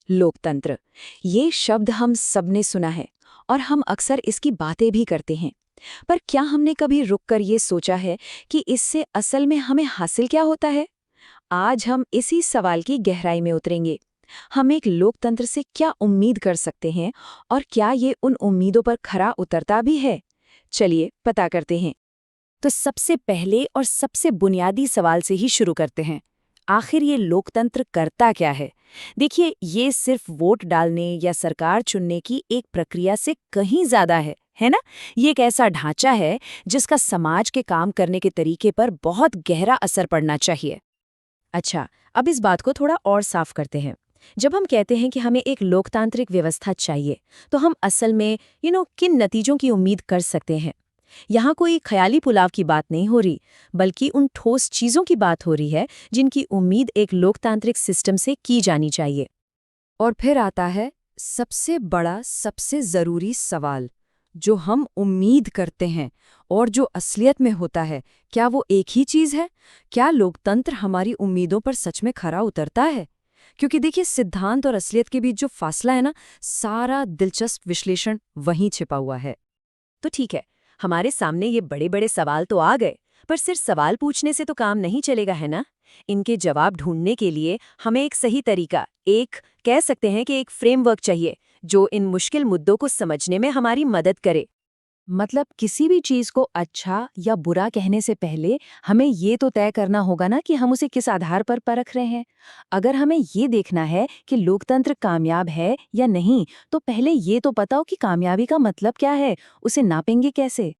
लोकतंत्र, ये शब्द हम सबने सुना है और हम अक्सर इसकी बातें भी करते हैं। पर क्या हमने कभी रुककर ये सोचा है कि इससे असल में हमें हासिल क्या होता है? आज हम इसी सवाल की गहराई में उतरेंगे। हम एक लोकतंत्र से क्या उम्मीद कर सकते हैं और क्या ये उन उम्मीदों पर खरा उतरता भी है? चलिए पता करते हैं। तो सबसे पहले और सबसे बुनियादी सवाल से ही शुरू करते हैं। आखिर ये लोकतंत्र करता क्या है? देखिए, ये सिर्फ वोट डालने या सरकार चुनने की एक प्रक्रिया से कहीं ज्यादा है ना? ये एक ऐसा ढांचा है जिसका समाज के काम करने के तरीके पर बहुत गहरा असर पड़ना चाहिए। अच्छा, अब इस बात को थोड़ा और साफ करते हैं। जब हम कहते हैं कि हमें एक लोकतांत्रिक व्यवस्था चाहिए, तो हम असल में किन नतीजों की उम्मीद कर सकते हैं? यहाँ कोई ख्याली पुलाव की बात नहीं हो रही, बल्कि उन ठोस चीजों की बात हो रही है जिनकी उम्मीद एक लोकतांत्रिक सिस्टम से की जानी चाहिए। और फिर आता है सबसे बड़ा, सबसे जरूरी सवाल, जो हम उम्मीद करते हैं और जो असलियत में होता है, क्या वो एक ही चीज है? क्या लोकतंत्र हमारी उम्मीदों पर सच में खरा उतरता है? क्योंकि देखिए, सिद्धांत और असलियत के बीच जो फासला है ना, सारा दिलचस्प विश्लेषण वहीं छिपा हुआ है। तो ठीक है, हमारे सामने ये बड़े बड़े सवाल तो आ गए, पर सिर्फ सवाल पूछने से तो काम नहीं चलेगा, है ना? इनके जवाब ढूंढने के लिए हमें एक सही तरीका, एक कह सकते हैं कि एक फ्रेमवर्क चाहिए, जो इन मुश्किल मुद्दों को समझने में हमारी मदद करे। मतलब किसी भी चीज को अच्छा या बुरा कहने से पहले हमें ये तो तय करना होगा ना कि हम उसे किस आधार पर परख रहे हैं। अगर हमें ये देखना है कि लोकतंत्र कामयाब है या नहीं, तो पहले ये तो पता हो कि कामयाबी का मतलब क्या है, उसे नापेंगे कैसे।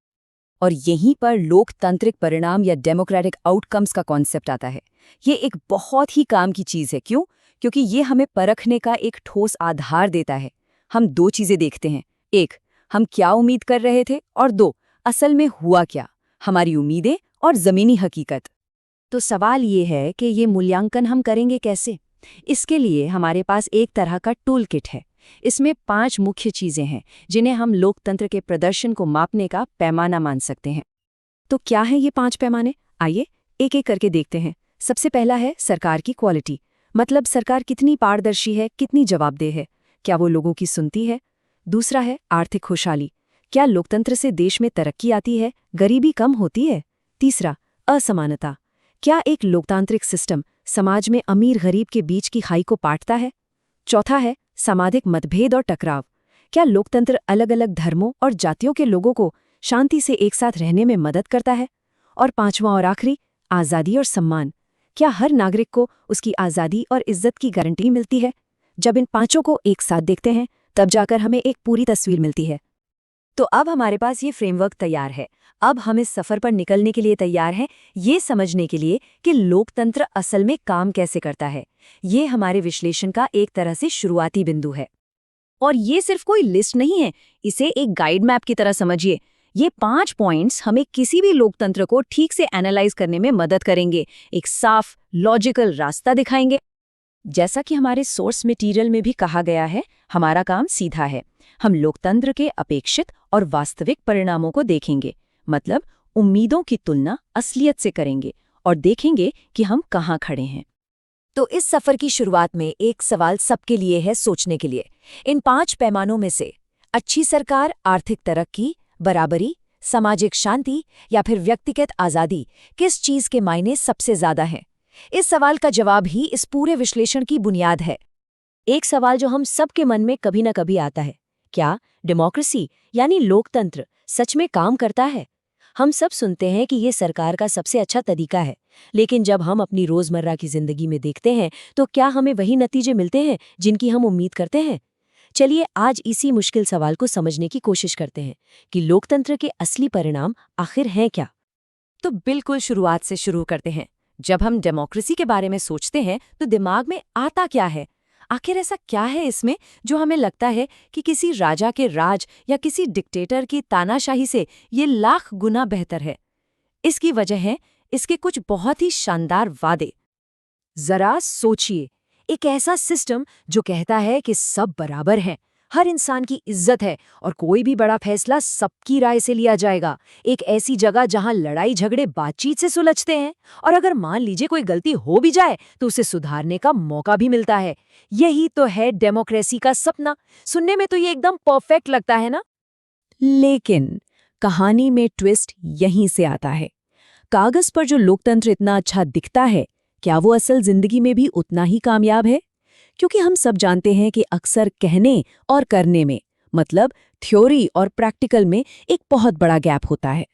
और यहीं पर लोकतांत्रिक परिणाम या डेमोक्रेटिक आउटकम्स का कॉन्सेप्ट आता है। ये एक बहुत ही काम की चीज है। क्यों? क्योंकि ये हमें परखने का एक ठोस आधार देता है। हम दो चीजें देखते हैं, एक, हम क्या उम्मीद कर रहे थे, और दो, असल में हुआ क्या, हमारी उम्मीदें और जमीनी हकीकत। तो सवाल ये है कि ये मूल्यांकन हम करेंगे कैसे? इसके लिए हमारे पास एक तरह का टूल किट है। इसमें 5 मुख्य चीजें हैं जिन्हें हम लोकतंत्र के प्रदर्शन को मापने का पैमाना मान सकते हैं। तो क्या हैं ये 5 पैमाने? आइए एक एक करके देखते हैं। सबसे पहला है सरकार की क्वालिटी, मतलब सरकार कितनी पारदर्शी है, कितनी जवाबदेह है, क्या वो लोगों की सुनती है। दूसरा है आर्थिक खुशहाली, क्या लोकतंत्र से देश में तरक्की आती है, गरीबी कम होती है। तीसरा, असमानता, क्या एक लोकतांत्रिक सिस्टम समाज में अमीर गरीब के बीच की खाई को पाटता है। चौथा है सामाजिक मतभेद और टकराव, क्या लोकतंत्र अलग अलग धर्मों और जातियों के लोगों को शांति से एक साथ रहने में मदद करता है। और पांचवां और आखिरी, आज़ादी और सम्मान, क्या हर नागरिक को उसकी आज़ादी और इज्जत की गारंटी मिलती है। जब इन पांचों को एक साथ देखते हैं, तब जाकर हमें एक पूरी तस्वीर मिलती है। तो अब हमारे पास ये फ्रेमवर्क तैयार है। अब हम इस सफर पर निकलने के लिए तैयार हैं, ये समझने के लिए कि लोकतंत्र असल में काम कैसे करता है। ये हमारे विश्लेषण का एक तरह से शुरुआती बिंदु है। और ये सिर्फ कोई लिस्ट नहीं है, इसे एक गाइड मैप की तरह समझिए। ये 5 पॉइंट्स हमें किसी भी लोकतंत्र को ठीक से एनालाइज करने में मदद करेंगे, एक साफ, लॉजिकल रास्ता दिखाएंगे। जैसा कि हमारे सोर्स मटेरियल में भी कहा गया है, हमारा काम सीधा है। हम लोकतंत्र के अपेक्षित और वास्तविक परिणामों को देखेंगे, मतलब उम्मीदों की तुलना असलियत से करेंगे और देखेंगे कि हम कहाँ खड़े हैं। तो इस सफर की शुरुआत में एक सवाल सबके लिए है सोचने के लिए। इन 5 पैमानों में से अच्छी सरकार, आर्थिक तरक्की, बराबरी, सामाजिक शांति या फिर व्यक्तिगत आज़ादी, किस चीज के मायने सबसे ज्यादा हैं? इस सवाल का जवाब ही इस पूरे विश्लेषण की बुनियाद है। एक सवाल जो हम सबके मन में कभी न कभी आता है, क्या डेमोक्रेसी यानी लोकतंत्र सच में काम करता है? हम सब सुनते हैं कि ये सरकार का सबसे अच्छा तरीका है, लेकिन जब हम अपनी रोजमर्रा की जिंदगी में देखते हैं, तो क्या हमें वही नतीजे मिलते हैं जिनकी हम उम्मीद करते हैं? चलिए आज इसी मुश्किल सवाल को समझने की कोशिश करते हैं कि लोकतंत्र के असली परिणाम आखिर हैं क्या। तो बिल्कुल शुरुआत से शुरू करते हैं। जब हम डेमोक्रेसी के बारे में सोचते हैं, तो दिमाग में आता क्या है? आखिर ऐसा क्या है इसमें जो हमें लगता है कि किसी राजा के राज या किसी डिक्टेटर की तानाशाही से ये लाख गुना बेहतर है? इसकी वजह है इसके कुछ बहुत ही शानदार वादे। जरा सोचिए, एक ऐसा सिस्टम जो कहता है कि सब बराबर हैं, हर इंसान की इज्जत है और कोई भी बड़ा फैसला सबकी राय से लिया जाएगा। एक ऐसी जगह जहां लड़ाई झगड़े बातचीत से सुलझते हैं और अगर मान लीजिए कोई गलती हो भी जाए तो उसे सुधारने का मौका भी मिलता है। यही तो है डेमोक्रेसी का सपना। सुनने में तो ये एकदम परफेक्ट लगता है ना? लेकिन कहानी में ट्विस्ट यहीं से आता है। कागज पर जो लोकतंत्र इतना अच्छा दिखता है, क्या वो असल जिंदगी में भी उतना ही कामयाब है? क्योंकि हम सब जानते हैं कि अक्सर कहने और करने में, मतलब थ्योरी और प्रैक्टिकल में, एक बहुत बड़ा गैप होता है।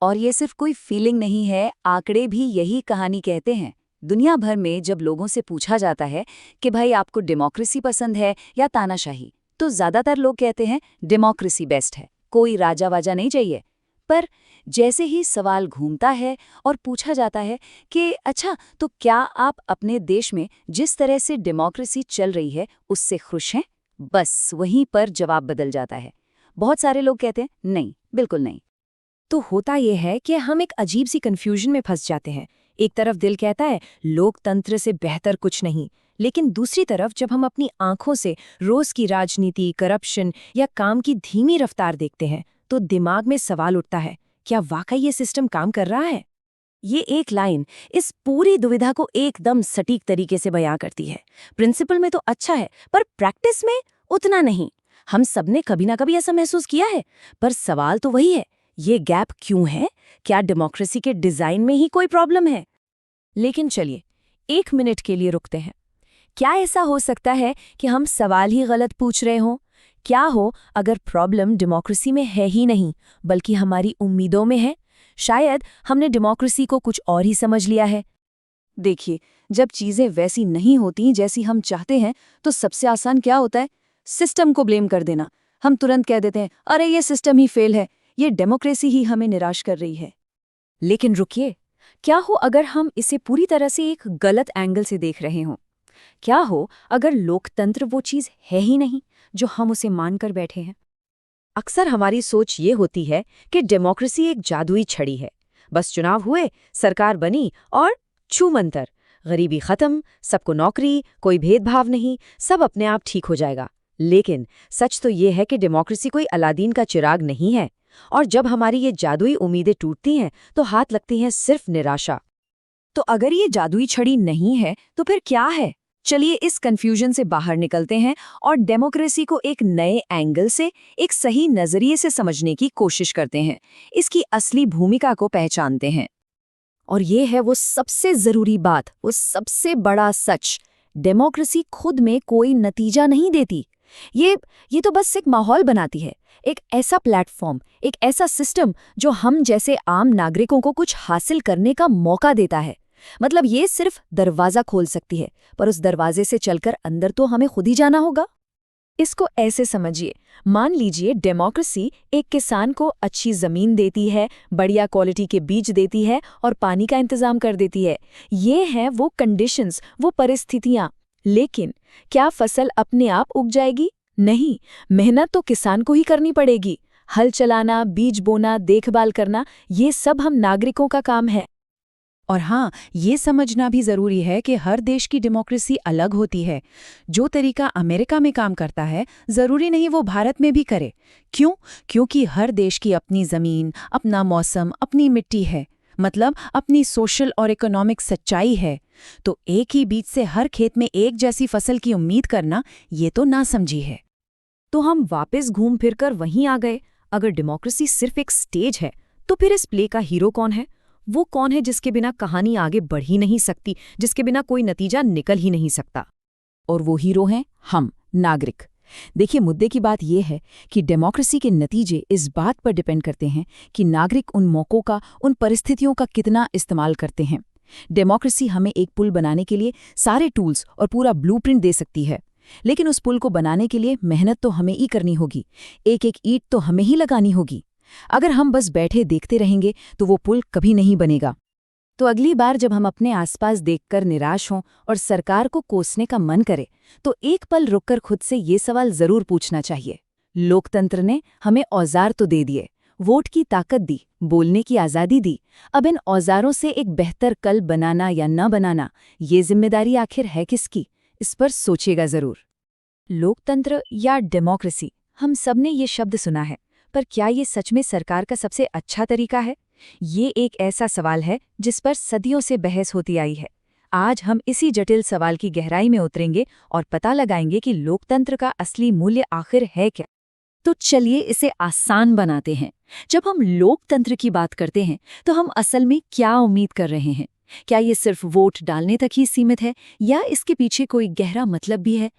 और ये सिर्फ कोई फीलिंग नहीं है, आंकड़े भी यही कहानी कहते हैं। दुनिया भर में जब लोगों से पूछा जाता है कि भाई आपको डेमोक्रेसी पसंद है या तानाशाही, तो ज्यादातर लोग कहते हैं डेमोक्रेसी बेस्ट है, कोई राजा वाजा नहीं चाहिए। पर जैसे ही सवाल घूमता है और पूछा जाता है कि अच्छा तो क्या आप अपने देश में जिस तरह से डेमोक्रेसी चल रही है उससे खुश हैं, बस वहीं पर जवाब बदल जाता है। बहुत सारे लोग कहते हैं नहीं, बिल्कुल नहीं। तो होता यह है कि हम एक अजीब सी कंफ्यूजन में फंस जाते हैं। एक तरफ दिल कहता है लोकतंत्र से बेहतर कुछ नहीं, लेकिन दूसरी तरफ जब हम अपनी आंखों से रोज की राजनीति, करप्शन या काम की धीमी रफ्तार देखते हैं तो दिमाग में सवाल उठता है, क्या वाकई ये सिस्टम काम कर रहा है? ये एक लाइन इस पूरी दुविधा को एकदम सटीक तरीके से बयां करती है। प्रिंसिपल में तो अच्छा है, पर प्रैक्टिस में उतना नहीं। हम सबने कभी ना कभी ऐसा महसूस किया है, पर सवाल तो वही है, ये गैप क्यों है? क्या डेमोक्रेसी के डिजाइन में ही कोई प्रॉब्लम है? लेकिन चलिए, 1 मिनट के लिए रुकते हैं। क्या ऐसा हो सकता है कि हम सवाल ही गलत पूछ रहे हों? क्या हो अगर प्रॉब्लम डेमोक्रेसी में है ही नहीं, बल्कि हमारी उम्मीदों में है? शायद हमने डेमोक्रेसी को कुछ और ही समझ लिया है। देखिए, जब चीजें वैसी नहीं होती जैसी हम चाहते हैं तो सबसे आसान क्या होता है? सिस्टम को ब्लेम कर देना। हम तुरंत कह देते हैं अरे ये सिस्टम ही फेल है, ये डेमोक्रेसी ही हमें निराश कर रही है। लेकिन रुकिए, क्या हो अगर हम इसे पूरी तरह से एक गलत एंगल से देख रहे हों? क्या हो अगर लोकतंत्र वो चीज़ है ही नहीं जो हम उसे मानकर बैठे हैं? अक्सर हमारी सोच ये होती है कि डेमोक्रेसी एक जादुई छड़ी है। बस चुनाव हुए, सरकार बनी और छू मंतर, गरीबी खत्म, सबको नौकरी, कोई भेदभाव नहीं, सब अपने आप ठीक हो जाएगा। लेकिन सच तो ये है कि डेमोक्रेसी कोई अलादीन का चिराग नहीं है, और जब हमारी ये जादुई उम्मीदें टूटती हैं तो हाथ लगती हैं सिर्फ निराशा। तो अगर ये जादुई छड़ी नहीं है तो फिर क्या है? चलिए इस कंफ्यूजन से बाहर निकलते हैं और डेमोक्रेसी को एक नए एंगल से, एक सही नजरिए से समझने की कोशिश करते हैं। इसकी असली भूमिका को पहचानते हैं। और ये है वो सबसे जरूरी बात, वो सबसे बड़ा सच। डेमोक्रेसी खुद में कोई नतीजा नहीं देती। ये तो बस एक माहौल बनाती है, एक ऐसा प्लेटफॉर्म, एक ऐसा सिस्टम जो हम जैसे आम नागरिकों को कुछ हासिल करने का मौका देता है। मतलब ये सिर्फ दरवाजा खोल सकती है, पर उस दरवाजे से चलकर अंदर तो हमें खुद ही जाना होगा। इसको ऐसे समझिए, मान लीजिए डेमोक्रेसी एक किसान को अच्छी जमीन देती है, बढ़िया क्वालिटी के बीज देती है और पानी का इंतजाम कर देती है। ये हैं वो कंडीशंस, वो परिस्थितियां। लेकिन क्या फसल अपने आप उग जाएगी? नहीं, मेहनत तो किसान को ही करनी पड़ेगी। हल चलाना, बीज बोना, देखभाल करना, ये सब हम नागरिकों का काम है। और हाँ, ये समझना भी जरूरी है कि हर देश की डेमोक्रेसी अलग होती है। जो तरीका अमेरिका में काम करता है, जरूरी नहीं वो भारत में भी करे। क्यों? क्योंकि हर देश की अपनी जमीन, अपना मौसम, अपनी मिट्टी है, मतलब अपनी सोशल और इकोनॉमिक सच्चाई है। तो एक ही बीज से हर खेत में एक जैसी फसल की उम्मीद करना, ये तो नासमझी है। तो हम वापस घूम फिर कर वहीं आ गए। अगर डेमोक्रेसी सिर्फ एक स्टेज है, तो फिर इस प्ले का हीरो कौन है? वो कौन है जिसके बिना कहानी आगे बढ़ ही नहीं सकती, जिसके बिना कोई नतीजा निकल ही नहीं सकता? और वो हीरो हैं हम, नागरिक। देखिए, मुद्दे की बात यह है कि डेमोक्रेसी के नतीजे इस बात पर डिपेंड करते हैं कि नागरिक उन मौकों का, उन परिस्थितियों का कितना इस्तेमाल करते हैं। डेमोक्रेसी हमें एक पुल बनाने के लिए सारे टूल्स और पूरा ब्लूप्रिंट दे सकती है, लेकिन उस पुल को बनाने के लिए मेहनत तो हमें ही करनी होगी, एक एक ईंट तो हमें ही लगानी होगी। अगर हम बस बैठे देखते रहेंगे तो वो पुल कभी नहीं बनेगा। तो अगली बार जब हम अपने आसपास देखकर निराश हों और सरकार को कोसने का मन करे, तो एक पल रुककर खुद से ये सवाल जरूर पूछना चाहिए, लोकतंत्र ने हमें औजार तो दे दिए, वोट की ताकत दी, बोलने की आज़ादी दी, अब इन औजारों से एक बेहतर कल बनाना या न बनाना, ये जिम्मेदारी आखिर है किसकी? इस पर सोचिएगा जरूर। लोकतंत्र या डेमोक्रेसी, हम सबने ये शब्द सुना है, पर क्या ये सच में सरकार का सबसे अच्छा तरीका है? ये एक ऐसा सवाल है जिस पर सदियों से बहस होती आई है। आज हम इसी जटिल सवाल की गहराई में उतरेंगे और पता लगाएंगे कि लोकतंत्र का असली मूल्य आखिर है क्या। तो चलिए इसे आसान बनाते हैं। जब हम लोकतंत्र की बात करते हैं तो हम असल में क्या उम्मीद कर रहे हैं? क्या ये सिर्फ वोट डालने तक ही सीमित है या इसके पीछे कोई गहरा मतलब भी है?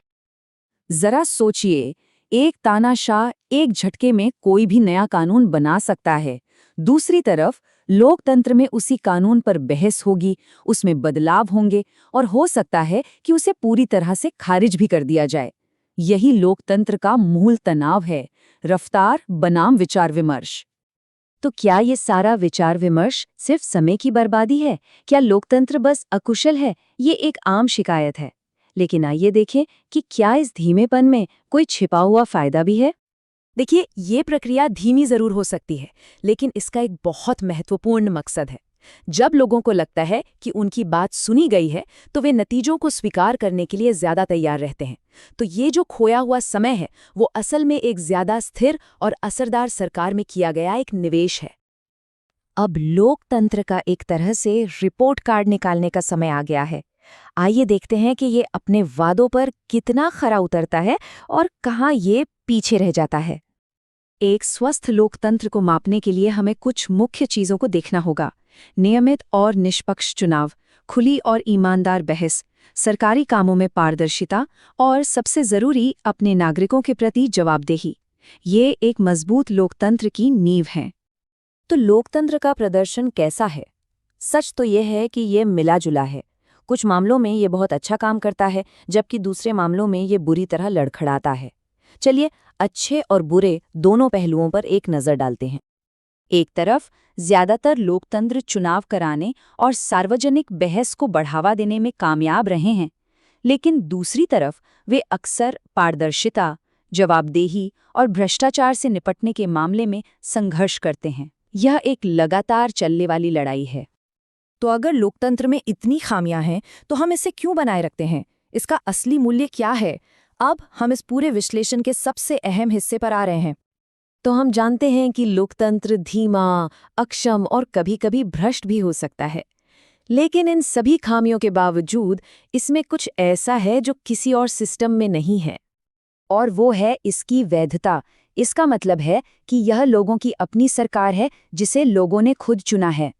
जरा सोचिए, एक तानाशाह एक झटके में कोई भी नया कानून बना सकता है। दूसरी तरफ लोकतंत्र में उसी कानून पर बहस होगी, उसमें बदलाव होंगे और हो सकता है कि उसे पूरी तरह से खारिज भी कर दिया जाए। यही लोकतंत्र का मूल तनाव है, रफ्तार बनाम विचार विमर्श। तो क्या ये सारा विचार विमर्श सिर्फ समय की बर्बादी है? क्या लोकतंत्र बस अकुशल है? ये एक आम शिकायत है। लेकिन आइए देखें कि क्या इस धीमेपन में कोई छिपा हुआ फायदा भी है। देखिए, ये प्रक्रिया धीमी जरूर हो सकती है, लेकिन इसका एक बहुत महत्वपूर्ण मकसद है। जब लोगों को लगता है कि उनकी बात सुनी गई है, तो वे नतीजों को स्वीकार करने के लिए ज्यादा तैयार रहते हैं। तो ये जो खोया हुआ समय है, वो असल में एक ज्यादा स्थिर और असरदार सरकार में किया गया एक निवेश है। अब लोकतंत्र का एक तरह से रिपोर्ट कार्ड निकालने का समय आ गया है। आइए देखते हैं कि ये अपने वादों पर कितना खरा उतरता है और कहाँ ये पीछे रह जाता है। एक स्वस्थ लोकतंत्र को मापने के लिए हमें कुछ मुख्य चीजों को देखना होगा। नियमित और निष्पक्ष चुनाव, खुली और ईमानदार बहस, सरकारी कामों में पारदर्शिता और सबसे जरूरी अपने नागरिकों के प्रति जवाबदेही। ये एक मजबूत लोकतंत्र की नींव है। तो लोकतंत्र का प्रदर्शन कैसा है? सच तो यह है कि ये मिला जुला है। कुछ मामलों में ये बहुत अच्छा काम करता है, जबकि दूसरे मामलों में ये बुरी तरह लड़खड़ाता है। चलिए अच्छे और बुरे दोनों पहलुओं पर एक नज़र डालते हैं। एक तरफ ज्यादातर लोकतंत्र चुनाव कराने और सार्वजनिक बहस को बढ़ावा देने में कामयाब रहे हैं, लेकिन दूसरी तरफ वे अक्सर पारदर्शिता, जवाबदेही और भ्रष्टाचार से निपटने के मामले में संघर्ष करते हैं। यह एक लगातार चलने वाली लड़ाई है। तो अगर लोकतंत्र में इतनी खामियां हैं, तो हम इसे क्यों बनाए रखते हैं? इसका असली मूल्य क्या है? अब हम इस पूरे विश्लेषण के सबसे अहम हिस्से पर आ रहे हैं। तो हम जानते हैं कि लोकतंत्र धीमा, अक्षम और कभी-कभी भ्रष्ट भी हो सकता है। लेकिन इन सभी खामियों के बावजूद इसमें कुछ ऐसा है जो किसी और सिस्टम में नहीं है। और वो है इसकी वैधता। इसका मतलब है कि यह लोगों की अपनी सरकार है जिसे लोगों ने खुद चुना है।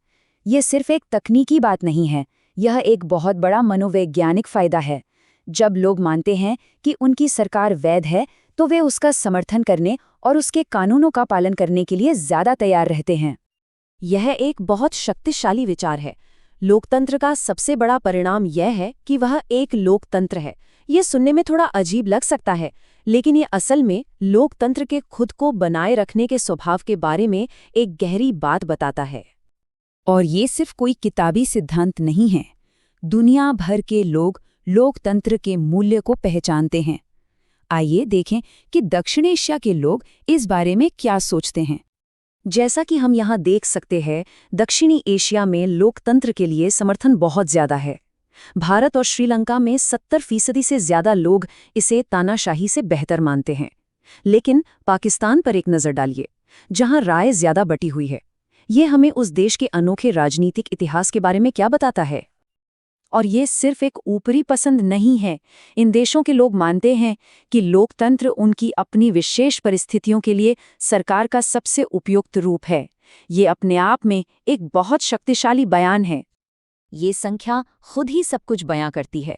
ये सिर्फ एक तकनीकी बात नहीं है, यह एक बहुत बड़ा मनोवैज्ञानिक फायदा है। जब लोग मानते हैं कि उनकी सरकार वैध है, तो वे उसका समर्थन करने और उसके कानूनों का पालन करने के लिए ज्यादा तैयार रहते हैं। यह एक बहुत शक्तिशाली विचार है। लोकतंत्र का सबसे बड़ा परिणाम यह है कि वह एक लोकतंत्र है। ये सुनने में थोड़ा अजीब लग सकता है, लेकिन ये असल में लोकतंत्र के खुद को बनाए रखने के स्वभाव के बारे में एक गहरी बात बताता है। और ये सिर्फ कोई किताबी सिद्धांत नहीं है। दुनिया भर के लोग लोकतंत्र के मूल्य को पहचानते हैं। आइए देखें कि दक्षिण एशिया के लोग इस बारे में क्या सोचते हैं। जैसा कि हम यहाँ देख सकते हैं, दक्षिणी एशिया में लोकतंत्र के लिए समर्थन बहुत ज्यादा है। भारत और श्रीलंका में 70% से ज्यादा लोग इसे तानाशाही से बेहतर मानते हैं। लेकिन पाकिस्तान पर एक नज़र डालिए, जहाँ राय ज्यादा बटी हुई है। ये हमें उस देश के अनोखे राजनीतिक इतिहास के बारे में क्या बताता है? और ये सिर्फ एक ऊपरी पसंद नहीं है। इन देशों के लोग मानते हैं कि लोकतंत्र उनकी अपनी विशेष परिस्थितियों के लिए सरकार का सबसे उपयुक्त रूप है। ये अपने आप में एक बहुत शक्तिशाली बयान है। ये संख्या खुद ही सब कुछ बयां करती है।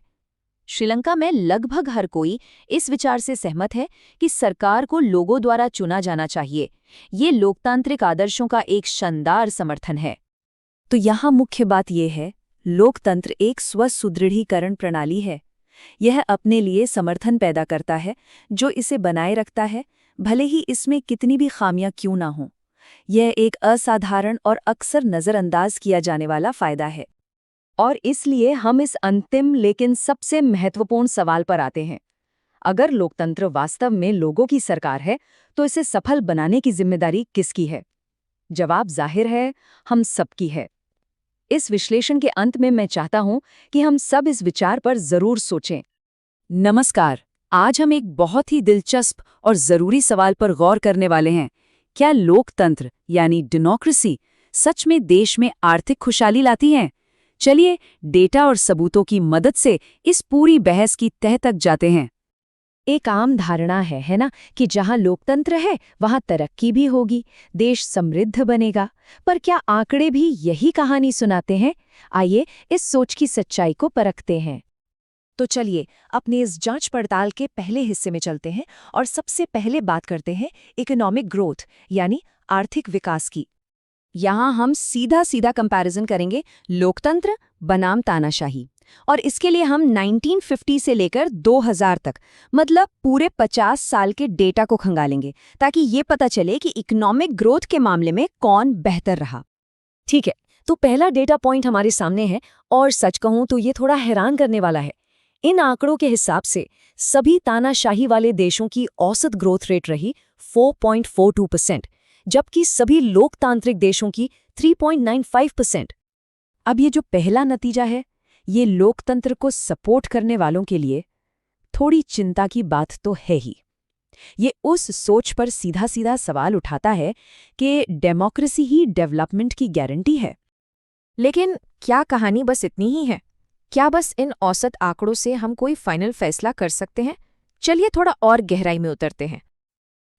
श्रीलंका में लगभग हर कोई इस विचार से सहमत है कि सरकार को लोगों द्वारा चुना जाना चाहिए। ये लोकतांत्रिक आदर्शों का एक शानदार समर्थन है। तो यहाँ मुख्य बात यह है, लोकतंत्र एक स्वसुदृढ़ीकरण प्रणाली है। यह अपने लिए समर्थन पैदा करता है जो इसे बनाए रखता है, भले ही इसमें कितनी भी खामियां क्यों ना हों। यह एक असाधारण और अक्सर नज़रअंदाज किया जाने वाला फायदा है। और इसलिए हम इस अंतिम लेकिन सबसे महत्वपूर्ण सवाल पर आते हैं। अगर लोकतंत्र वास्तव में लोगों की सरकार है, तो इसे सफल बनाने की जिम्मेदारी किसकी है? जवाब जाहिर है, हम सबकी है। इस विश्लेषण के अंत में मैं चाहता हूं कि हम सब इस विचार पर जरूर सोचें। नमस्कार। आज हम एक बहुत ही दिलचस्प और जरूरी सवाल पर गौर करने वाले हैं। क्या लोकतंत्र यानी डेमोक्रेसी सच में देश में आर्थिक खुशहाली लाती है? चलिए डेटा और सबूतों की मदद से इस पूरी बहस की तह तक जाते हैं। एक आम धारणा है ना, कि जहां लोकतंत्र है वहां तरक्की भी होगी, देश समृद्ध बनेगा। पर क्या आंकड़े भी यही कहानी सुनाते हैं? आइए इस सोच की सच्चाई को परखते हैं। तो चलिए अपने इस जांच पड़ताल के पहले हिस्से में चलते हैं और सबसे पहले बात करते हैं इकोनॉमिक ग्रोथ यानी आर्थिक विकास की। यहाँ हम सीधा सीधा कंपैरिजन करेंगे लोकतंत्र बनाम तानाशाही, और इसके लिए हम 1950 से लेकर 2000 तक मतलब पूरे 50 साल के डेटा को खंगालेंगे, ताकि ये पता चले कि इकोनॉमिक ग्रोथ के मामले में कौन बेहतर रहा। ठीक है, तो पहला डेटा पॉइंट हमारे सामने है, और सच कहूं तो ये थोड़ा हैरान करने वाला है। इन आंकड़ों के हिसाब से सभी तानाशाही वाले देशों की औसत ग्रोथ रेट रही 4.42%, जबकि सभी लोकतांत्रिक देशों की 3.95%। अब ये जो पहला नतीजा है, ये लोकतंत्र को सपोर्ट करने वालों के लिए थोड़ी चिंता की बात तो है ही। ये उस सोच पर सीधा सीधा सवाल उठाता है कि डेमोक्रेसी ही डेवलपमेंट की गारंटी है। लेकिन क्या कहानी बस इतनी ही है? क्या बस इन औसत आंकड़ों से हम कोई फाइनल फैसला कर सकते हैं? चलिए थोड़ा और गहराई में उतरते हैं।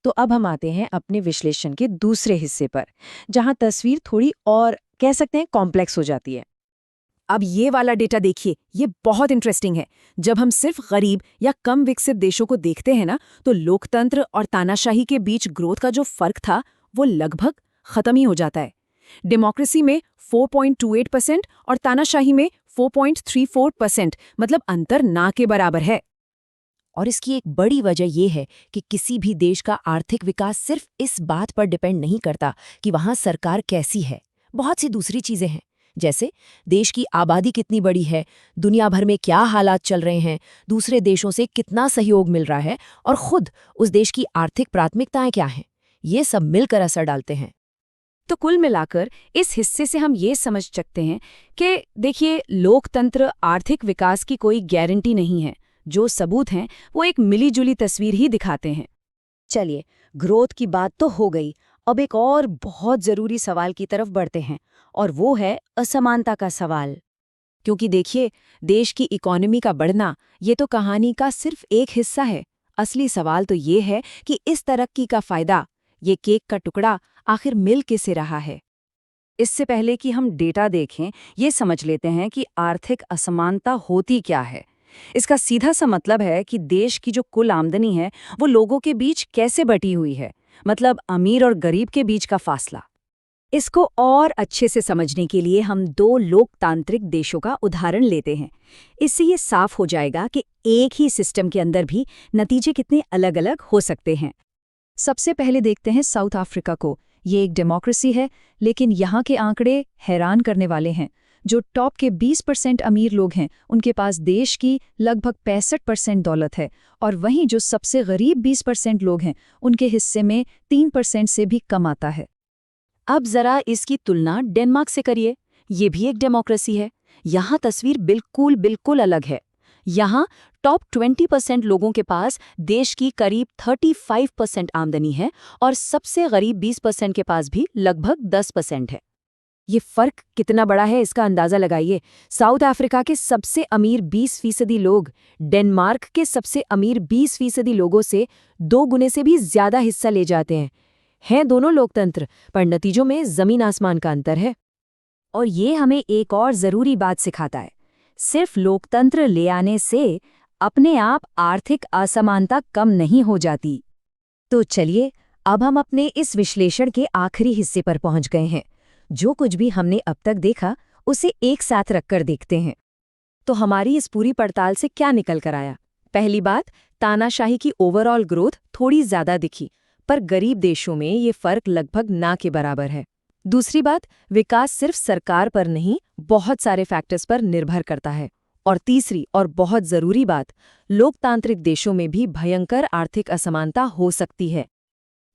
तो अब हम आते हैं अपने विश्लेषण के दूसरे हिस्से पर, जहां तस्वीर थोड़ी और कह सकते हैं कॉम्प्लेक्स हो जाती है। अब ये वाला डेटा देखिए, ये बहुत इंटरेस्टिंग है। जब हम सिर्फ गरीब या कम विकसित देशों को देखते हैं ना, तो लोकतंत्र और तानाशाही के बीच ग्रोथ का जो फर्क था वो लगभग खत्म ही हो जाता है। डेमोक्रेसी में 4.28% और तानाशाही में 4.34%, मतलब अंतर ना के बराबर है। और इसकी एक बड़ी वजह यह है कि किसी भी देश का आर्थिक विकास सिर्फ इस बात पर डिपेंड नहीं करता कि वहां सरकार कैसी है। बहुत सी दूसरी चीजें हैं, जैसे देश की आबादी कितनी बड़ी है, दुनिया भर में क्या हालात चल रहे हैं, दूसरे देशों से कितना सहयोग मिल रहा है, और खुद उस देश की आर्थिक प्राथमिकताएं क्या हैं। ये सब मिलकर असर डालते हैं। तो कुल मिलाकर इस हिस्से से हम ये समझ सकते हैं कि देखिए, लोकतंत्र आर्थिक विकास की कोई गारंटी नहीं है। जो सबूत हैं वो एक मिलीजुली तस्वीर ही दिखाते हैं। चलिए, ग्रोथ की बात तो हो गई। अब एक और बहुत जरूरी सवाल की तरफ बढ़ते हैं, और वो है असमानता का सवाल। क्योंकि देखिए, देश की इकोनॉमी का बढ़ना ये तो कहानी का सिर्फ एक हिस्सा है। असली सवाल तो ये है कि इस तरक्की का फायदा, ये केक का टुकड़ा, आखिर मिल किसे रहा है। इससे पहले कि हम डेटा देखें, ये समझ लेते हैं कि आर्थिक असमानता होती क्या है। इसका सीधा सा मतलब है कि देश की जो कुल आमदनी है वो लोगों के बीच कैसे बटी हुई है, मतलब अमीर और गरीब के बीच का फासला। इसको और अच्छे से समझने के लिए हम दो लोकतांत्रिक देशों का उदाहरण लेते हैं। इससे ये साफ हो जाएगा कि एक ही सिस्टम के अंदर भी नतीजे कितने अलग अलग हो सकते हैं। सबसे पहले देखते हैं साउथ अफ्रीका को। ये एक डेमोक्रेसी है, लेकिन यहाँ के आंकड़े हैरान करने वाले हैं। जो टॉप के 20% अमीर लोग हैं, उनके पास देश की लगभग 65% दौलत है, और वहीं जो सबसे गरीब 20% लोग हैं, उनके हिस्से में 3% से भी कम आता है। अब जरा इसकी तुलना डेनमार्क से करिए। ये भी एक डेमोक्रेसी है। यहाँ तस्वीर बिल्कुल अलग है। यहाँ टॉप 20% लोगों के पास देश की करीब 35% आमदनी है, और सबसे गरीब 20% के पास भी लगभग 10% है। ये फर्क कितना बड़ा है, इसका अंदाजा लगाइए। साउथ अफ्रीका के सबसे अमीर 20% लोग डेनमार्क के सबसे अमीर 20% लोगों से 2 गुने से भी ज्यादा हिस्सा ले जाते हैं दोनों लोकतंत्र, पर नतीजों में जमीन आसमान का अंतर है। और ये हमें एक और जरूरी बात सिखाता है। सिर्फ लोकतंत्र ले आने से अपने आप आर्थिक असमानता कम नहीं हो जाती। तो चलिए, अब हम अपने इस विश्लेषण के आखिरी हिस्से पर पहुंच गए हैं। जो कुछ भी हमने अब तक देखा, उसे एक साथ रखकर देखते हैं। तो हमारी इस पूरी पड़ताल से क्या निकल कर आया? पहली बात, तानाशाही की ओवरऑल ग्रोथ थोड़ी ज्यादा दिखी, पर गरीब देशों में ये फर्क लगभग ना के बराबर है। दूसरी बात, विकास सिर्फ सरकार पर नहीं, बहुत सारे फैक्टर्स पर निर्भर करता है। और तीसरी और बहुत जरूरी बात, लोकतांत्रिक देशों में भी भयंकर आर्थिक असमानता हो सकती है।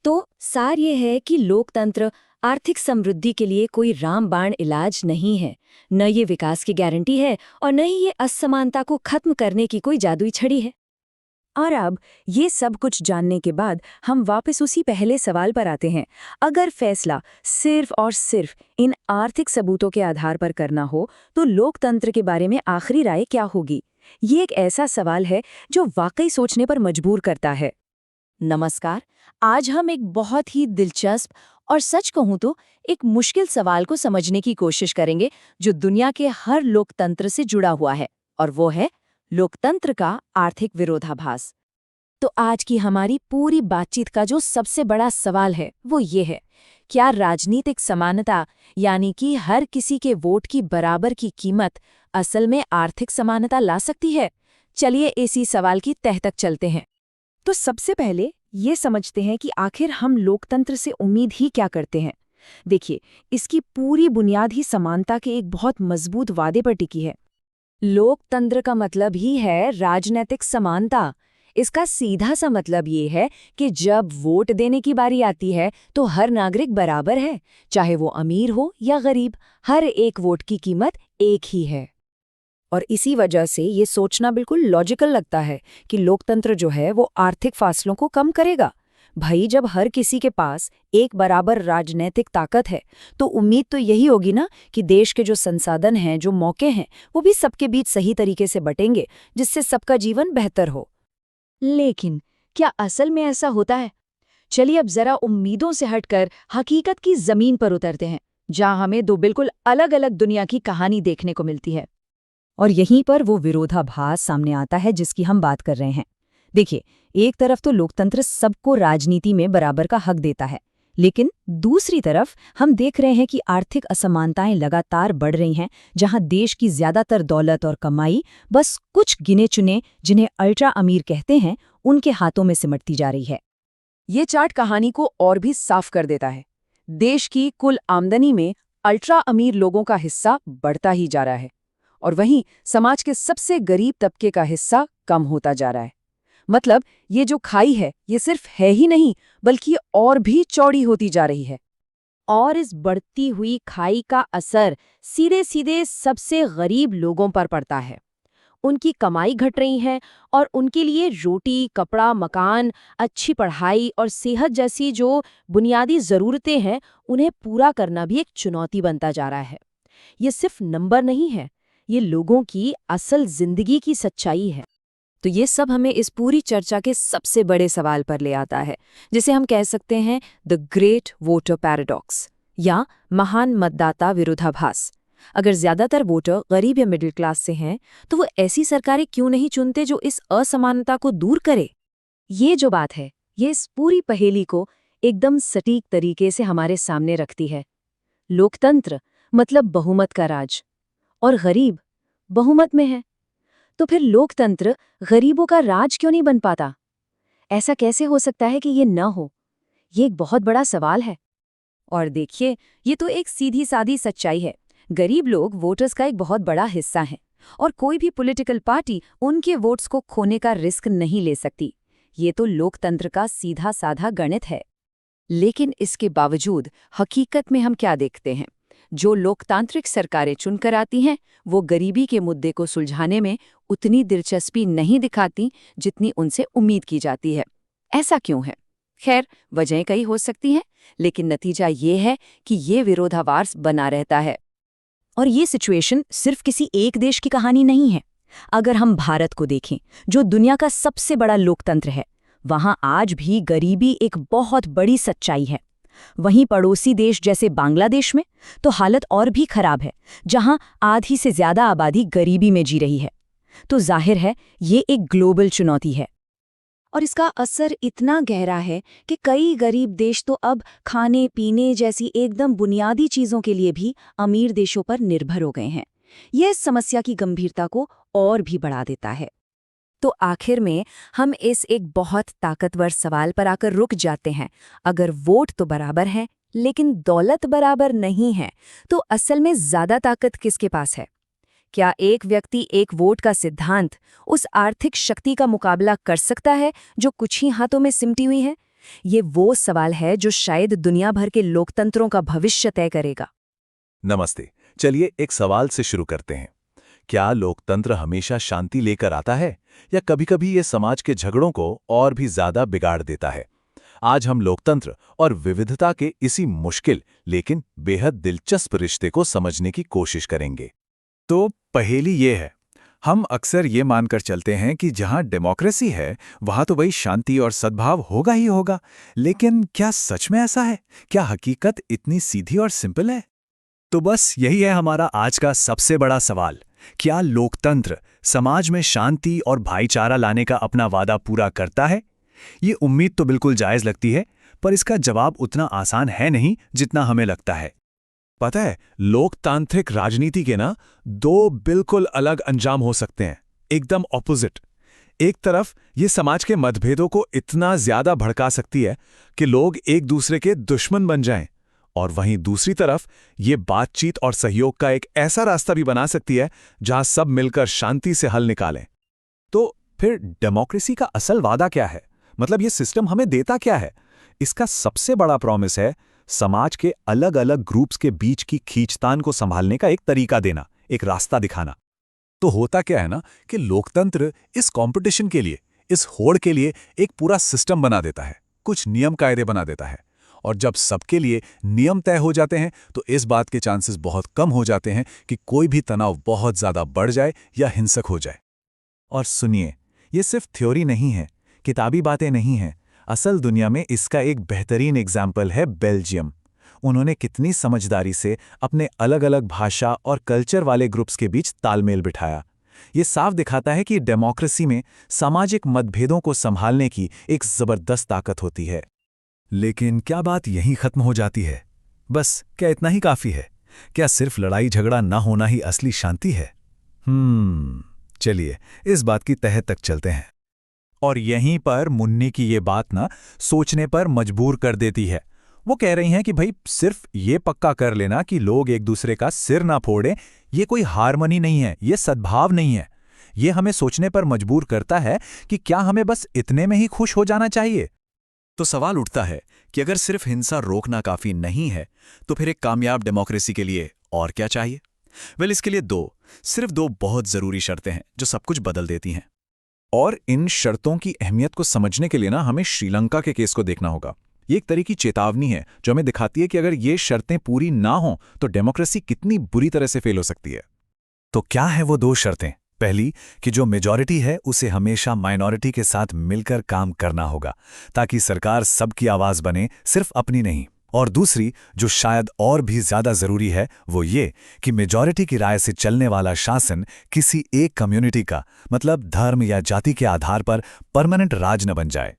तो सार ये है कि लोकतंत्र आर्थिक समृद्धि के लिए कोई रामबाण इलाज नहीं है। न ये विकास की गारंटी है, और न ही ये असमानता को खत्म करने की कोई जादुई छड़ी है। और अब ये सब कुछ जानने के बाद हम वापस उसी पहले सवाल पर आते हैं। अगर फैसला सिर्फ और सिर्फ इन आर्थिक सबूतों के आधार पर करना हो तो लोकतंत्र के बारे में आखिरी राय क्या होगी? ये एक ऐसा सवाल है जो वाकई सोचने पर मजबूर करता है। नमस्कार। आज हम एक बहुत ही दिलचस्प और सच कहूं तो एक मुश्किल सवाल को समझने की कोशिश करेंगे जो दुनिया के हर लोकतंत्र से जुड़ा हुआ है, और वो है लोकतंत्र का आर्थिक विरोधाभास। तो आज की हमारी पूरी बातचीत का जो सबसे बड़ा सवाल है वो ये है, क्या राजनीतिक समानता यानी कि हर किसी के वोट की बराबर की कीमत असल में आर्थिक समानता ला सकती है? चलिए इसी सवाल की तह तक चलते हैं। तो सबसे पहले ये समझते हैं कि आखिर हम लोकतंत्र से उम्मीद ही क्या करते हैं। देखिए, इसकी पूरी बुनियाद ही समानता के एक बहुत मजबूत वादे पर टिकी है। लोकतंत्र का मतलब ही है राजनीतिक समानता। इसका सीधा सा मतलब ये है कि जब वोट देने की बारी आती है तो हर नागरिक बराबर है, चाहे वो अमीर हो या गरीब, हर एक वोट की कीमत एक ही है। और इसी वजह से ये सोचना बिल्कुल लॉजिकल लगता है कि लोकतंत्र जो है वो आर्थिक फासलों को कम करेगा। भाई, जब हर किसी के पास एक बराबर राजनीतिक ताकत है तो उम्मीद तो यही होगी ना कि देश के जो संसाधन हैं, जो मौके हैं, वो भी सबके बीच सही तरीके से बटेंगे, जिससे सबका जीवन बेहतर हो। लेकिन क्या असल में ऐसा होता है? चलिए अब जरा उम्मीदों से हटकर हकीकत की जमीन पर उतरते हैं, जहां हमें दो बिल्कुल अलग अलग दुनिया की कहानी देखने को मिलती है। और यहीं पर वो विरोधाभास सामने आता है जिसकी हम बात कर रहे हैं। देखिए, एक तरफ तो लोकतंत्र सबको राजनीति में बराबर का हक देता है, लेकिन दूसरी तरफ हम देख रहे हैं कि आर्थिक असमानताएं लगातार बढ़ रही हैं, जहां देश की ज्यादातर दौलत और कमाई बस कुछ गिने चुने, जिन्हें अल्ट्रा अमीर कहते हैं, उनके हाथों में सिमटती जा रही है। ये चार्ट कहानी को और भी साफ कर देता है। देश की कुल आमदनी में अल्ट्रा अमीर लोगों का हिस्सा बढ़ता ही जा रहा है, और वहीं समाज के सबसे गरीब तबके का हिस्सा कम होता जा रहा है। मतलब ये जो खाई है, ये सिर्फ है ही नहीं, बल्कि और भी चौड़ी होती जा रही है। और इस बढ़ती हुई खाई का असर सीधे सीधे सबसे गरीब लोगों पर पड़ता है। उनकी कमाई घट रही है और उनके लिए रोटी, कपड़ा, मकान, अच्छी पढ़ाई और सेहत जैसी जो बुनियादी ज़रूरतें हैं, उन्हें पूरा करना भी एक चुनौती बनता जा रहा है। ये सिर्फ नंबर नहीं है, ये लोगों की असल जिंदगी की सच्चाई है। तो ये सब हमें इस पूरी चर्चा के सबसे बड़े सवाल पर ले आता है, जिसे हम कह सकते हैं द ग्रेट वोटर पैराडॉक्स, या महान मतदाता विरोधाभास। अगर ज्यादातर वोटर गरीब या मिडिल क्लास से हैं, तो वो ऐसी सरकारें क्यों नहीं चुनते जो इस असमानता को दूर करे? ये जो बात है, ये इस पूरी पहेली को एकदम सटीक तरीके से हमारे सामने रखती है। लोकतंत्र मतलब बहुमत का राज, और गरीब बहुमत में है। तो फिर लोकतंत्र गरीबों का राज क्यों नहीं बन पाता? ऐसा कैसे हो सकता है कि ये न हो? ये एक बहुत बड़ा सवाल है। और देखिए, ये तो एक सीधी सादी सच्चाई है। गरीब लोग वोटर्स का एक बहुत बड़ा हिस्सा हैं, और कोई भी पॉलिटिकल पार्टी उनके वोट्स को खोने का रिस्क नहीं ले सकती। ये तो लोकतंत्र का सीधा साधा गणित है। लेकिन इसके बावजूद हकीकत में हम क्या देखते हैं? जो लोकतांत्रिक सरकारें चुनकर आती हैं, वो गरीबी के मुद्दे को सुलझाने में उतनी दिलचस्पी नहीं दिखाती जितनी उनसे उम्मीद की जाती है। ऐसा क्यों है? खैर, वजहें कई हो सकती हैं, लेकिन नतीजा ये है कि ये विरोधाभास बना रहता है। और ये सिचुएशन सिर्फ किसी एक देश की कहानी नहीं है। अगर हम भारत को देखें, जो दुनिया का सबसे बड़ा लोकतंत्र है, वहां आज भी गरीबी एक बहुत बड़ी सच्चाई है। वहीं पड़ोसी देश जैसे बांग्लादेश में तो हालत और भी खराब है, जहां आधी से ज्यादा आबादी गरीबी में जी रही है। तो जाहिर है ये एक ग्लोबल चुनौती है। और इसका असर इतना गहरा है कि कई गरीब देश तो अब खाने पीने जैसी एकदम बुनियादी चीज़ों के लिए भी अमीर देशों पर निर्भर हो गए हैं। यह इस समस्या की गंभीरता को और भी बढ़ा देता है। तो आखिर में हम इस एक बहुत ताकतवर सवाल पर आकर रुक जाते हैं। अगर वोट तो बराबर है, लेकिन दौलत बराबर नहीं है, तो असल में ज़्यादा ताकत किसके पास है? क्या एक व्यक्ति एक वोट का सिद्धांत उस आर्थिक शक्ति का मुकाबला कर सकता है जो कुछ ही हाथों में सिमटी हुई है? ये वो सवाल है जो शायद दुनिया भर के लोकतंत्रों का भविष्य तय करेगा। नमस्ते। चलिए एक सवाल से शुरू करते हैं। क्या लोकतंत्र हमेशा शांति लेकर आता है या कभी-कभी ये समाज के झगड़ों को और भी ज्यादा बिगाड़ देता है? आज हम लोकतंत्र और विविधता के इसी मुश्किल लेकिन बेहद दिलचस्प रिश्ते को समझने की कोशिश करेंगे। तो पहेली ये है, हम अक्सर ये मानकर चलते हैं कि जहां डेमोक्रेसी है वहां तो वही शांति और सद्भाव होगा ही होगा। लेकिन क्या सच में ऐसा है? क्या हकीकत इतनी सीधी और सिंपल है? तो बस यही है हमारा आज का सबसे बड़ा सवाल। क्या लोकतंत्र समाज में शांति और भाईचारा लाने का अपना वादा पूरा करता है? ये उम्मीद तो बिल्कुल जायज़ लगती है, पर इसका जवाब उतना आसान है नहीं जितना हमें लगता है। पता है, लोकतांत्रिक राजनीति के ना दो बिल्कुल अलग अंजाम हो सकते हैं, एकदम ऑपोजिट। एक तरफ ये समाज के मतभेदों को इतना ज्यादा भड़का सकती है कि लोग एक दूसरे के दुश्मन बन जाएं, और वहीं दूसरी तरफ ये बातचीत और सहयोग का एक ऐसा रास्ता भी बना सकती है जहां सब मिलकर शांति से हल निकालें। तो फिर डेमोक्रेसी का असल वादा क्या है? मतलब ये सिस्टम हमें देता क्या है? इसका सबसे बड़ा प्रॉमिस है समाज के अलग अलग ग्रुप्स के बीच की खींचतान को संभालने का एक तरीका देना, एक रास्ता दिखाना। तो होता क्या है ना कि लोकतंत्र इस कंपटीशन के लिए, इस होड़ के लिए एक पूरा सिस्टम बना देता है, कुछ नियम कायदे बना देता है। और जब सबके लिए नियम तय हो जाते हैं तो इस बात के चांसेस बहुत कम हो जाते हैं कि कोई भी तनाव बहुत ज्यादा बढ़ जाए या हिंसक हो जाए। और सुनिए, ये सिर्फ थ्योरी नहीं है, किताबी बातें नहीं हैं। असल दुनिया में इसका एक बेहतरीन एग्जाम्पल है बेल्जियम। उन्होंने कितनी समझदारी से अपने अलग अलग भाषा और कल्चर वाले ग्रुप्स के बीच तालमेल बिठाया। ये साफ दिखाता है कि डेमोक्रेसी में सामाजिक मतभेदों को संभालने की एक जबरदस्त ताकत होती है। लेकिन क्या बात यहीं खत्म हो जाती है? बस क्या इतना ही काफी है? क्या सिर्फ लड़ाई झगड़ा ना होना ही असली शांति है? चलिए इस बात की तह तक चलते हैं। और यहीं पर मुन्नी की ये बात ना सोचने पर मजबूर कर देती है। वो कह रही हैं कि भाई सिर्फ ये पक्का कर लेना कि लोग एक दूसरे का सिर ना फोड़ें, ये कोई हारमनी नहीं है, ये सद्भाव नहीं है। ये हमें सोचने पर मजबूर करता है कि क्या हमें बस इतने में ही खुश हो जाना चाहिए? तो सवाल उठता है कि अगर सिर्फ हिंसा रोकना काफी नहीं है तो फिर एक कामयाब डेमोक्रेसी के लिए और क्या चाहिए? इसके लिए सिर्फ दो बहुत जरूरी शर्तें हैं जो सब कुछ बदल देती हैं। और इन शर्तों की अहमियत को समझने के लिए ना हमें श्रीलंका के केस को देखना होगा। ये एक तरह की चेतावनी है जो हमें दिखाती है कि अगर ये शर्तें पूरी ना हों तो डेमोक्रेसी कितनी बुरी तरह से फेल हो सकती है। तो क्या है वो दो शर्तें? पहली कि जो मेजॉरिटी है उसे हमेशा माइनॉरिटी के साथ मिलकर काम करना होगा ताकि सरकार सबकी आवाज बने, सिर्फ अपनी नहीं। और दूसरी, जो शायद और भी ज्यादा जरूरी है, वो ये कि मेजॉरिटी की राय से चलने वाला शासन किसी एक कम्युनिटी का, मतलब धर्म या जाति के आधार पर परमानेंट राज न बन जाए।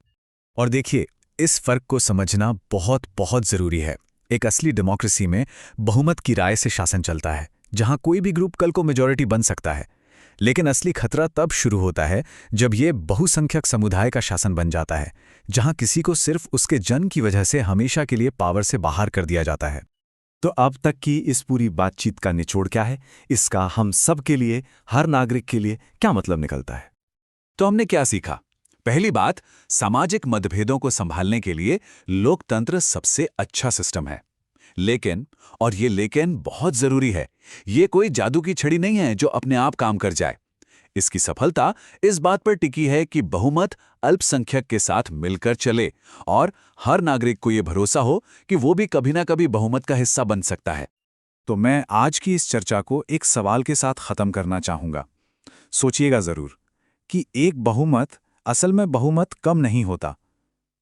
और देखिए, इस फर्क को समझना बहुत बहुत जरूरी है। एक असली डेमोक्रेसी में बहुमत की राय से शासन चलता है, जहां कोई भी ग्रुप कल को मेजॉरिटी बन सकता है। लेकिन असली खतरा तब शुरू होता है जब ये बहुसंख्यक समुदाय का शासन बन जाता है, जहां किसी को सिर्फ उसके जन की वजह से हमेशा के लिए पावर से बाहर कर दिया जाता है। तो अब तक की इस पूरी बातचीत का निचोड़ क्या है? इसका हम सब के लिए, हर नागरिक के लिए क्या मतलब निकलता है? तो हमने क्या सीखा? पहली बात, सामाजिक मतभेदों को संभालने के लिए लोकतंत्र सबसे अच्छा सिस्टम है। लेकिन, और ये लेकिन बहुत जरूरी है, ये कोई जादू की छड़ी नहीं है जो अपने आप काम कर जाए। इसकी सफलता इस बात पर टिकी है कि बहुमत अल्पसंख्यक के साथ मिलकर चले और हर नागरिक को ये भरोसा हो कि वो भी कभी ना कभी बहुमत का हिस्सा बन सकता है। तो मैं आज की इस चर्चा को एक सवाल के साथ खत्म करना चाहूंगा। सोचिएगा जरूर कि एक बहुमत असल में बहुमत कम नहीं होता।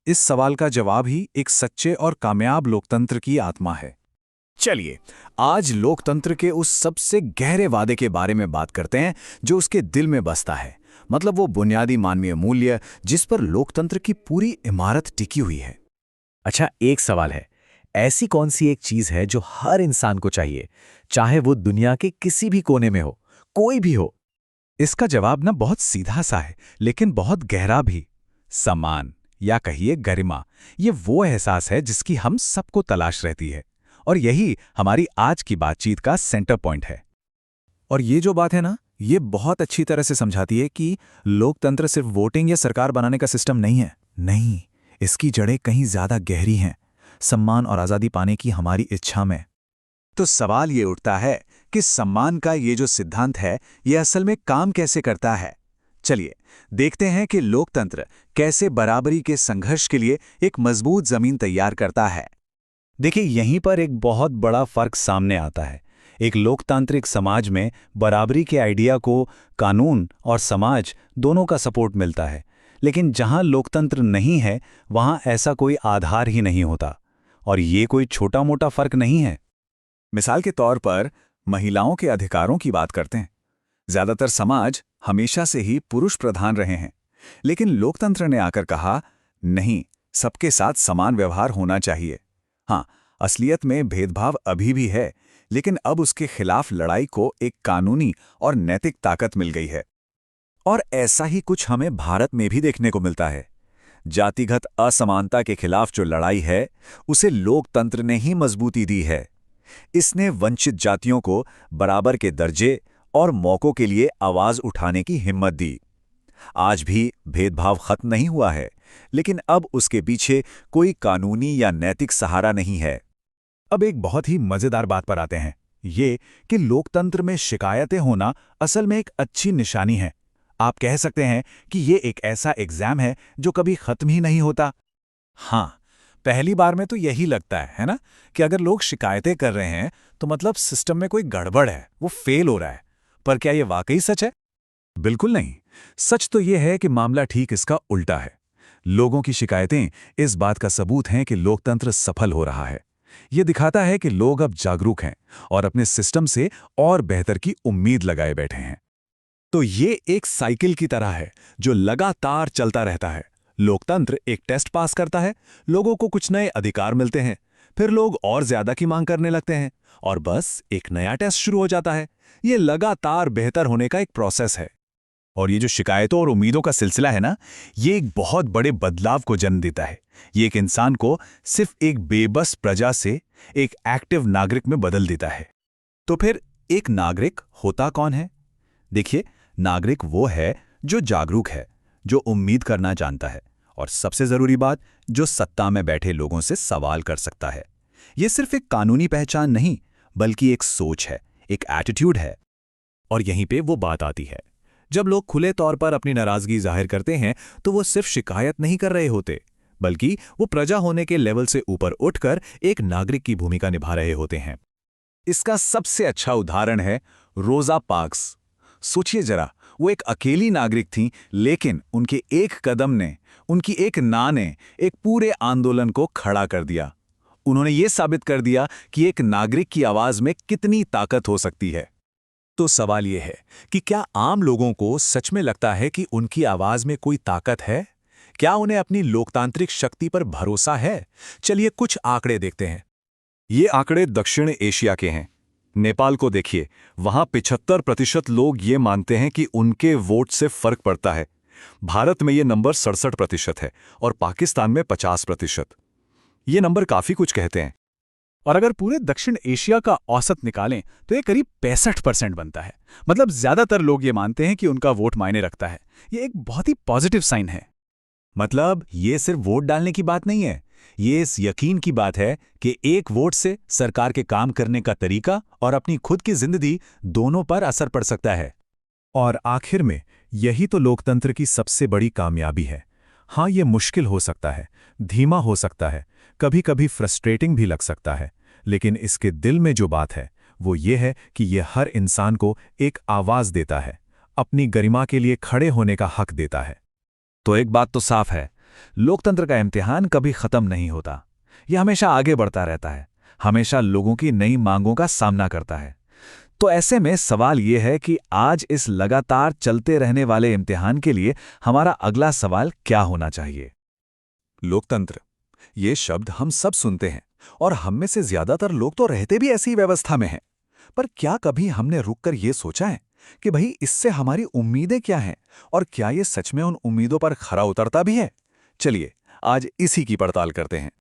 इस सवाल का जवाब ही एक सच्चे और कामयाब लोकतंत्र की आत्मा है। चलिए आज लोकतंत्र के उस सबसे गहरे वादे के बारे में बात करते हैं जो उसके दिल में बसता है, मतलब वो बुनियादी मानवीय मूल्य जिस पर लोकतंत्र की पूरी इमारत टिकी हुई है। अच्छा, एक सवाल है, ऐसी कौन सी एक चीज है जो हर इंसान को चाहिए, चाहे वो दुनिया के किसी भी कोने में हो, कोई भी हो? इसका जवाब ना बहुत सीधा सा है लेकिन बहुत गहरा भी। सम्मान या कहिए गरिमा, ये वो एहसास है जिसकी हम सबको तलाश रहती है। और यही हमारी आज की बातचीत का सेंटर पॉइंट है। और ये जो बात है ना, ये बहुत अच्छी तरह से समझाती है कि लोकतंत्र सिर्फ वोटिंग या सरकार बनाने का सिस्टम नहीं है। नहीं, इसकी जड़ें कहीं ज्यादा गहरी हैं, सम्मान और आज़ादी पाने की हमारी इच्छा में। तो सवाल ये उठता है कि सम्मान का ये जो सिद्धांत है ये असल में काम कैसे करता है। चलिए देखते हैं कि लोकतंत्र कैसे बराबरी के संघर्ष के लिए एक मजबूत जमीन तैयार करता है। देखिए यहीं पर एक बहुत बड़ा फर्क सामने आता है। एक लोकतांत्रिक समाज में बराबरी के आइडिया को कानून और समाज दोनों का सपोर्ट मिलता है, लेकिन जहां लोकतंत्र नहीं है वहां ऐसा कोई आधार ही नहीं होता। और ये कोई छोटा मोटा फर्क नहीं है। मिसाल के तौर पर महिलाओं के अधिकारों की बात करते हैं। ज्यादातर समाज हमेशा से ही पुरुष प्रधान रहे हैं, लेकिन लोकतंत्र ने आकर कहा नहीं, सबके साथ समान व्यवहार होना चाहिए। हाँ, असलियत में भेदभाव अभी भी है, लेकिन अब उसके खिलाफ लड़ाई को एक कानूनी और नैतिक ताकत मिल गई है। और ऐसा ही कुछ हमें भारत में भी देखने को मिलता है। जातिगत असमानता के खिलाफ जो लड़ाई है उसे लोकतंत्र ने ही मजबूती दी है। इसने वंचित जातियों को बराबर के दर्जे और मौकों के लिए आवाज उठाने की हिम्मत दी। आज भी भेदभाव खत्म नहीं हुआ है, लेकिन अब उसके पीछे कोई कानूनी या नैतिक सहारा नहीं है। अब एक बहुत ही मजेदार बात पर आते हैं, ये कि लोकतंत्र में शिकायतें होना असल में एक अच्छी निशानी है। आप कह सकते हैं कि ये एक ऐसा एग्जाम है जो कभी खत्म ही नहीं होता। हाँ, पहली बार में तो यही लगता है ना, कि अगर लोग शिकायतें कर रहे हैं तो मतलब सिस्टम में कोई गड़बड़ है, वो फेल हो रहा है। पर क्या ये वाकई सच है? बिल्कुल नहीं। सच तो ये है कि मामला ठीक इसका उल्टा है। लोगों की शिकायतें इस बात का सबूत हैं कि लोकतंत्र सफल हो रहा है। ये दिखाता है कि लोग अब जागरूक हैं और अपने सिस्टम से और बेहतर की उम्मीद लगाए बैठे हैं। तो ये एक साइकिल की तरह है जो लगातार चलता रहता है। लोकतंत्र एक टेस्ट पास करता है, लोगों को कुछ नए अधिकार मिलते हैं, फिर लोग और ज्यादा की मांग करने लगते हैं और बस एक नया टेस्ट शुरू हो जाता है। ये लगातार बेहतर होने का एक प्रोसेस है। और ये जो शिकायतों और उम्मीदों का सिलसिला है ना, ये एक बहुत बड़े बदलाव को जन्म देता है। ये एक इंसान को सिर्फ एक बेबस प्रजा से एक एक्टिव नागरिक में बदल देता है। तो फिर एक नागरिक होता कौन है? देखिए, नागरिक वो है जो जागरूक है, जो उम्मीद करना जानता है और सबसे जरूरी बात, जो सत्ता में बैठे लोगों से सवाल कर सकता है। ये सिर्फ एक कानूनी पहचान नहीं, बल्कि एक सोच है, एक एटीट्यूड है। और यहीं पे वो बात आती है, जब लोग खुले तौर पर अपनी नाराजगी जाहिर करते हैं तो वो सिर्फ शिकायत नहीं कर रहे होते, बल्कि वो प्रजा होने के लेवल से ऊपर उठकर एक नागरिक की भूमिका निभा रहे होते हैं। इसका सबसे अच्छा उदाहरण है रोजा पार्क्स। सोचिए जरा, वो एक अकेली नागरिक थीं, लेकिन उनके एक कदम ने, उनकी एक ना ने एक पूरे आंदोलन को खड़ा कर दिया। उन्होंने ये साबित कर दिया कि एक नागरिक की आवाज में कितनी ताकत हो सकती है। तो सवाल ये है कि क्या आम लोगों को सच में लगता है कि उनकी आवाज में कोई ताकत है? क्या उन्हें अपनी लोकतांत्रिक शक्ति पर भरोसा है? चलिए कुछ आंकड़े देखते हैं। ये आंकड़े दक्षिण एशिया के हैं। नेपाल को देखिए, वहां 75% लोग ये मानते हैं कि उनके वोट से फर्क पड़ता है। भारत में ये नंबर 67% है और पाकिस्तान में 50%। ये नंबर काफी कुछ कहते हैं। और अगर पूरे दक्षिण एशिया का औसत निकालें तो ये करीब 65% बनता है। मतलब ज्यादातर लोग ये मानते हैं कि उनका वोट मायने रखता है। ये एक बहुत ही पॉजिटिव साइन है। मतलब ये सिर्फ वोट डालने की बात नहीं है, ये इस यकीन की बात है कि एक वोट से सरकार के काम करने का तरीका और अपनी खुद की जिंदगी दोनों पर असर पड़ सकता है। और आखिर में यही तो लोकतंत्र की सबसे बड़ी कामयाबी है। हाँ, ये मुश्किल हो सकता है, धीमा हो सकता है, कभी कभी फ्रस्ट्रेटिंग भी लग सकता है, लेकिन इसके दिल में जो बात है वो ये है कि ये हर इंसान को एक आवाज देता है, अपनी गरिमा के लिए खड़े होने का हक देता है। तो एक बात तो साफ है, लोकतंत्र का इम्तिहान कभी खत्म नहीं होता। यह हमेशा आगे बढ़ता रहता है, हमेशा लोगों की नई मांगों का सामना करता है। तो ऐसे में सवाल ये है कि आज इस लगातार चलते रहने वाले इम्तिहान के लिए हमारा अगला सवाल क्या होना चाहिए? लोकतंत्र, ये शब्द हम सब सुनते हैं और हम में से ज्यादातर लोग तो रहते भी ऐसी व्यवस्था में हैं। पर क्या कभी हमने रुककर ये सोचा है कि भाई इससे हमारी उम्मीदें क्या हैं और क्या ये सच में उन उम्मीदों पर खरा उतरता भी है? चलिए आज इसी की पड़ताल करते हैं।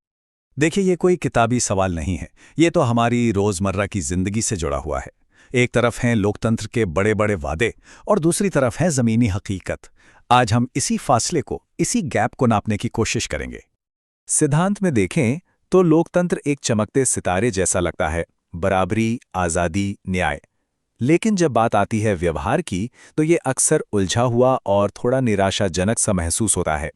देखिए, ये कोई किताबी सवाल नहीं है, ये तो हमारी रोजमर्रा की जिंदगी से जुड़ा हुआ है। एक तरफ हैं लोकतंत्र के बड़े बड़े वादे और दूसरी तरफ है जमीनी हकीकत। आज हम इसी फासले को, इसी गैप को नापने की कोशिश करेंगे। सिद्धांत में देखें तो लोकतंत्र एक चमकते सितारे जैसा लगता है। बराबरी, आज़ादी, न्याय, लेकिन जब बात आती है व्यवहार की, तो ये अक्सर उलझा हुआ और थोड़ा निराशाजनक सा महसूस होता है।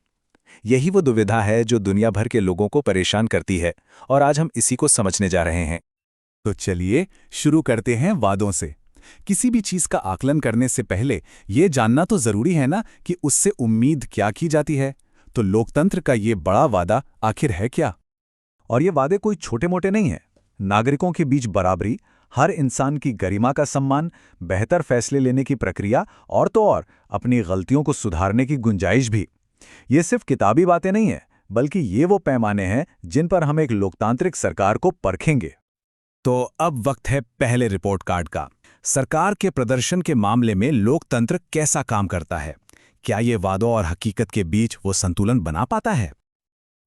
यही वो दुविधा है जो दुनिया भर के लोगों को परेशान करती है, और आज हम इसी को समझने जा रहे हैं। तो चलिए शुरू करते हैं वादों से। किसी भी चीज का आकलन करने से पहले ये जानना तो जरूरी है ना कि उससे उम्मीद क्या की जाती है। तो लोकतंत्र का ये बड़ा वादा आखिर है क्या? और ये वादे कोई छोटे मोटे नहीं हैं। नागरिकों के बीच बराबरी, हर इंसान की गरिमा का सम्मान, बेहतर फैसले लेने की प्रक्रिया, और तो और अपनी गलतियों को सुधारने की गुंजाइश भी। ये सिर्फ किताबी बातें नहीं हैं, बल्कि ये वो पैमाने हैं जिन पर हम एक लोकतांत्रिक सरकार को परखेंगे। तो अब वक्त है पहले रिपोर्ट कार्ड का। सरकार के प्रदर्शन के मामले में लोकतंत्र कैसा काम करता है? क्या ये वादों और हकीकत के बीच वो संतुलन बना पाता है?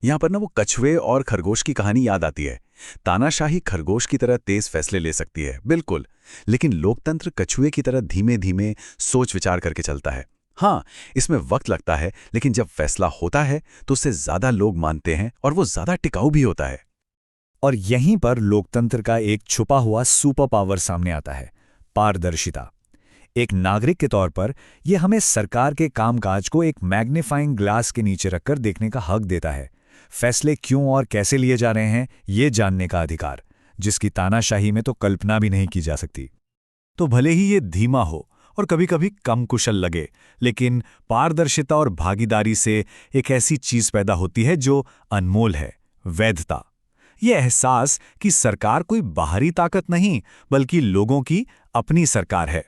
यहां पर ना वो कछुए और खरगोश की कहानी याद आती है। तानाशाही खरगोश की तरह तेज फैसले ले सकती है, बिल्कुल, लेकिन लोकतंत्र कछुए की तरह धीमे धीमे सोच विचार करके चलता है। हाँ, इसमें वक्त लगता है, लेकिन जब फैसला होता है तो उसे ज्यादा लोग मानते हैं और वो ज्यादा टिकाऊ भी होता है। और यहीं पर लोकतंत्र का एक छुपा हुआ सुपर पावर सामने आता है, पारदर्शिता। एक नागरिक के तौर पर यह हमें सरकार के कामकाज को एक मैग्नीफाइंग ग्लास के नीचे रखकर देखने का हक देता है। फैसले क्यों और कैसे लिए जा रहे हैं, ये जानने का अधिकार, जिसकी तानाशाही में तो कल्पना भी नहीं की जा सकती। तो भले ही ये धीमा हो और कभी-कभी कम कुशल लगे, लेकिन पारदर्शिता और भागीदारी से एक ऐसी चीज पैदा होती है जो अनमोल है, वैधता। ये एहसास कि सरकार कोई बाहरी ताकत नहीं, बल्कि लोगों की अपनी सरकार है।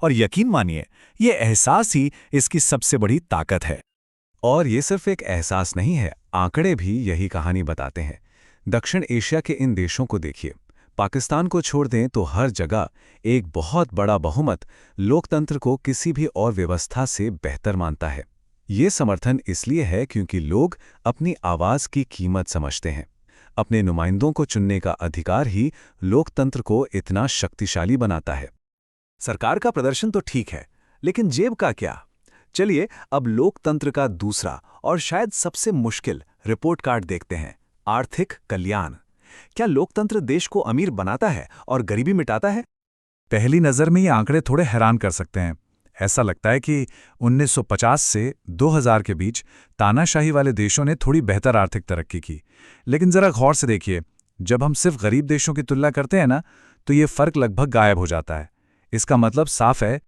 और यकीन मानिए, ये एहसास ही इसकी सबसे बड़ी ताकत है। और ये सिर्फ एक एहसास नहीं है, आंकड़े भी यही कहानी बताते हैं। दक्षिण एशिया के इन देशों को देखिए, पाकिस्तान को छोड़ दें तो हर जगह एक बहुत बड़ा बहुमत लोकतंत्र को किसी भी और व्यवस्था से बेहतर मानता है। ये समर्थन इसलिए है क्योंकि लोग अपनी आवाज की कीमत समझते हैं। अपने नुमाइंदों को चुनने का अधिकार ही लोकतंत्र को इतना शक्तिशाली बनाता है। सरकार का प्रदर्शन तो ठीक है, लेकिन जेब का क्या? चलिए अब लोकतंत्र का दूसरा और शायद सबसे मुश्किल रिपोर्ट कार्ड देखते हैं, आर्थिक कल्याण। क्या लोकतंत्र देश को अमीर बनाता है और गरीबी मिटाता है? पहली नजर में ये आंकड़े थोड़े हैरान कर सकते हैं। ऐसा लगता है कि 1950 से 2000 के बीच तानाशाही वाले देशों ने थोड़ी बेहतर आर्थिक तरक्की की। लेकिन जरा गौर से देखिए, जब हम सिर्फ गरीब देशों की तुलना करते हैं ना, तो ये फर्क लगभग गायब हो जाता है। इसका मतलब साफ है।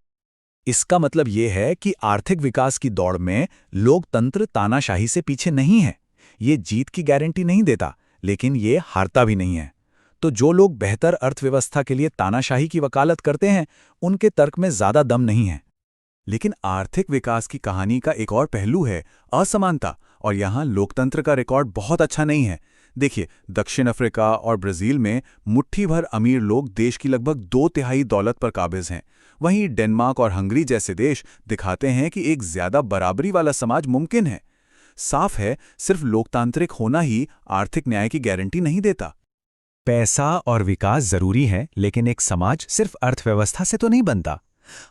इसका मतलब ये है कि आर्थिक विकास की दौड़ में लोकतंत्र तानाशाही से पीछे नहीं है। ये जीत की गारंटी नहीं देता, लेकिन ये हारता भी नहीं है। तो जो लोग बेहतर अर्थव्यवस्था के लिए तानाशाही की वकालत करते हैं, उनके तर्क में ज्यादा दम नहीं है। लेकिन आर्थिक विकास की कहानी का एक और पहलू है, असमानता, और यहाँ लोकतंत्र का रिकॉर्ड बहुत अच्छा नहीं है। देखिए, दक्षिण अफ्रीका और ब्राजील में मुट्ठी भर अमीर लोग देश की लगभग 2/3 दौलत पर काबिज हैं। वहीं डेनमार्क और हंगरी जैसे देश दिखाते हैं कि एक ज्यादा बराबरी वाला समाज मुमकिन है। साफ है, सिर्फ लोकतांत्रिक होना ही आर्थिक न्याय की गारंटी नहीं देता। पैसा और विकास जरूरी है, लेकिन एक समाज सिर्फ अर्थव्यवस्था से तो नहीं बनता।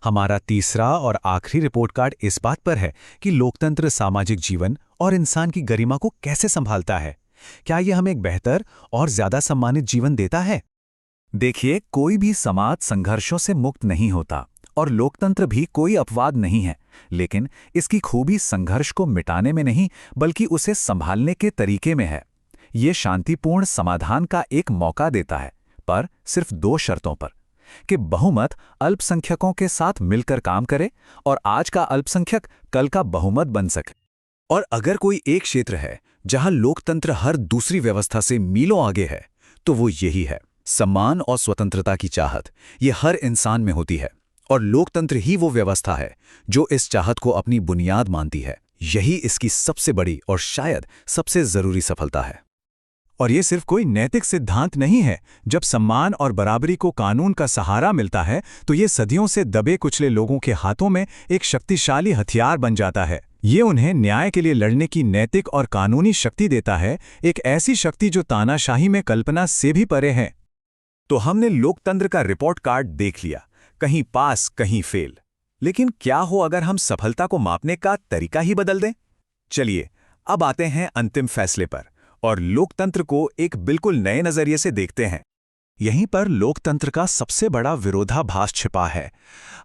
हमारा तीसरा और आखिरी रिपोर्ट कार्ड इस बात पर है कि लोकतंत्र सामाजिक जीवन और इंसान की गरिमा को कैसे संभालता है। क्या यह हमें एक बेहतर और ज्यादा सम्मानित जीवन देता है? देखिए, कोई भी समाज संघर्षों से मुक्त नहीं होता और लोकतंत्र भी कोई अपवाद नहीं है। लेकिन इसकी खूबी संघर्ष को मिटाने में नहीं, बल्कि उसे संभालने के तरीके में है। ये शांतिपूर्ण समाधान का एक मौका देता है, पर सिर्फ 2 शर्तों पर, कि बहुमत अल्पसंख्यकों के साथ मिलकर काम करे और आज का अल्पसंख्यक कल का बहुमत बन सके। और अगर कोई एक क्षेत्र है जहां लोकतंत्र हर दूसरी व्यवस्था से मीलों आगे है, तो वो यही है, सम्मान और स्वतंत्रता की चाहत। ये हर इंसान में होती है, और लोकतंत्र ही वो व्यवस्था है जो इस चाहत को अपनी बुनियाद मानती है। यही इसकी सबसे बड़ी और शायद सबसे जरूरी सफलता है। और ये सिर्फ कोई नैतिक सिद्धांत नहीं है। जब सम्मान और बराबरी को कानून का सहारा मिलता है, तो ये सदियों से दबे कुचले लोगों के हाथों में एक शक्तिशाली हथियार बन जाता है। ये उन्हें न्याय के लिए लड़ने की नैतिक और कानूनी शक्ति देता है, एक ऐसी शक्ति जो तानाशाही में कल्पना से भी परे है। तो हमने लोकतंत्र का रिपोर्ट कार्ड देख लिया, कहीं पास कहीं फेल। लेकिन क्या हो अगर हम सफलता को मापने का तरीका ही बदल दें? चलिए अब आते हैं अंतिम फैसले पर और लोकतंत्र को एक बिल्कुल नए नजरिए से देखते हैं। यहीं पर लोकतंत्र का सबसे बड़ा विरोधाभास छिपा है।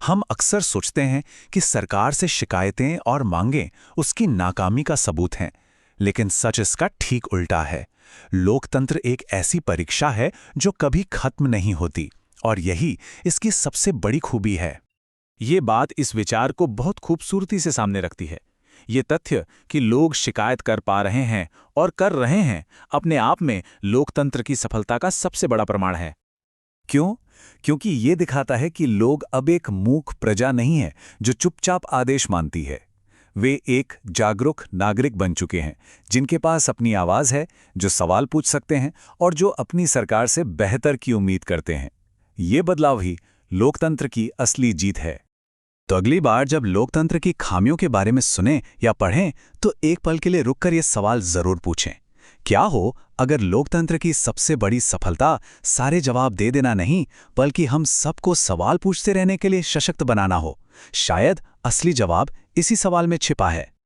हम अक्सर सोचते हैं कि सरकार से शिकायतें और मांगें उसकी नाकामी का सबूत हैं, लेकिन सच इसका ठीक उल्टा है। लोकतंत्र एक ऐसी परीक्षा है जो कभी खत्म नहीं होती, और यही इसकी सबसे बड़ी खूबी है। ये बात इस विचार को बहुत खूबसूरती से सामने रखती है। ये तथ्य कि लोग शिकायत कर पा रहे हैं और कर रहे हैं, अपने आप में लोकतंत्र की सफलता का सबसे बड़ा प्रमाण है। क्यों? क्योंकि ये दिखाता है कि लोग अब एक मूक प्रजा नहीं है जो चुपचाप आदेश मानती है। वे एक जागरूक नागरिक बन चुके हैं, जिनके पास अपनी आवाज़ है, जो सवाल पूछ सकते हैं और जो अपनी सरकार से बेहतर की उम्मीद करते हैं। ये बदलाव ही लोकतंत्र की असली जीत है। तो अगली बार जब लोकतंत्र की खामियों के बारे में सुनें या पढ़ें, तो एक पल के लिए रुककर ये सवाल जरूर पूछें, क्या हो अगर लोकतंत्र की सबसे बड़ी सफलता सारे जवाब दे देना नहीं, बल्कि हम सबको सवाल पूछते रहने के लिए सशक्त बनाना हो? शायद असली जवाब इसी सवाल में छिपा है।